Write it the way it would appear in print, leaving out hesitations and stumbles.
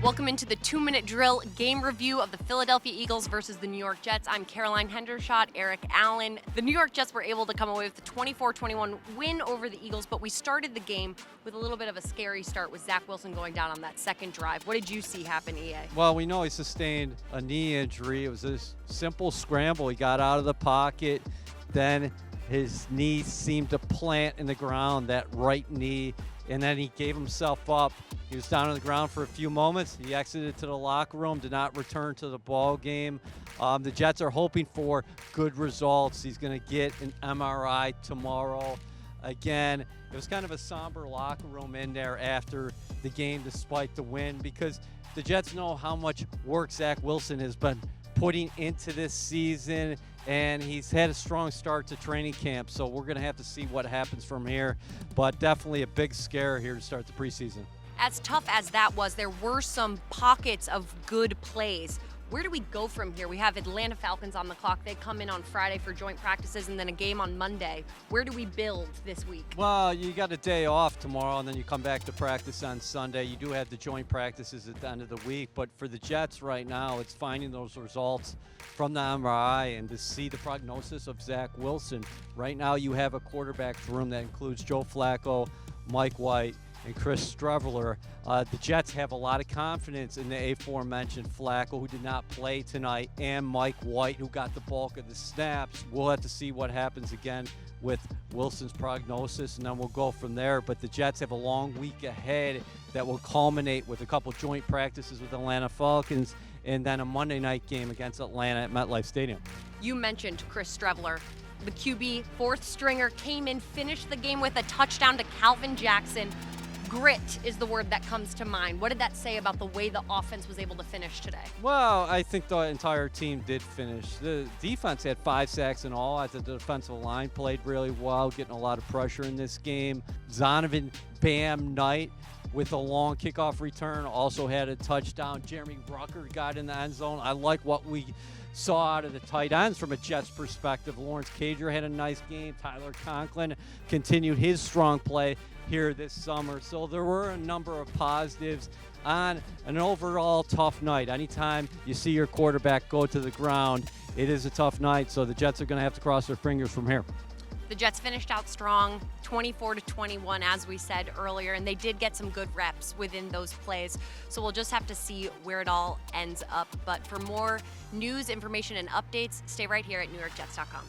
Welcome into the 2-minute drill game review of the Philadelphia Eagles versus the New York Jets. I'm Caroline Hendershot, Eric Allen. The New York Jets were able to come away with a 24-21 win over the Eagles, but we started the game with a little bit of a scary start with Zach Wilson going down on that second drive. What did you see happen, EA? Well, we know he sustained a knee injury. It was a simple scramble. He got out of the pocket, then his knee seemed to plant in the ground, that right knee, and then he gave himself up. He was down on the ground for a few moments. He exited to the locker room, did not return to the ball game. The Jets are hoping for good results. He's going to get an MRI tomorrow. Again, it was kind of a somber locker room in there after the game despite the win, because the Jets know how much work Zach Wilson has been putting into this season, and he's had a strong start to training camp, so we're going to have to see what happens from here. But definitely a big scare here to start the preseason. As tough as that was, there were some pockets of good plays. Where do we go from here? We have Atlanta Falcons on the clock. They come in on Friday for joint practices and then a game on Monday. Where do we build this week? Well, you got a day off tomorrow, and then you come back to practice on Sunday. You do have the joint practices at the end of the week, but for the Jets right now, it's finding those results from the MRI and to see the prognosis of Zach Wilson. Right now, you have a quarterback room that includes Joe Flacco, Mike White, and Chris Streveler. The Jets have a lot of confidence in the aforementioned Flacco, who did not play tonight, and Mike White, who got the bulk of the snaps. We'll have to see what happens again with Wilson's prognosis, and then we'll go from there. But the Jets have a long week ahead that will culminate with a couple joint practices with Atlanta Falcons and then a Monday night game against Atlanta at MetLife Stadium. You mentioned Chris Streveler. The QB, fourth stringer, came in, finished the game with a touchdown to Calvin Jackson. Grit is the word that comes to mind. What did that say about the way the offense was able to finish today? Well, I think the entire team did finish. The defense had 5 sacks in all. I thought the defensive line played really well, getting a lot of pressure in this game. Zonovan Bam Knight with a long kickoff return also had a touchdown. Jeremy Rucker got in the end zone. I like what we saw out of the tight ends from a Jets perspective. Lawrence Cager had a nice game. Tyler Conklin continued his strong play here this summer. So there were a number of positives on an overall tough night. Anytime you see your quarterback go to the ground, it is a tough night. So the Jets are going to have to cross their fingers from here. The Jets finished out strong, 24-21, as we said earlier, and they did get some good reps within those plays. So we'll just have to see where it all ends up. But for more news, information, and updates, stay right here at NewYorkJets.com.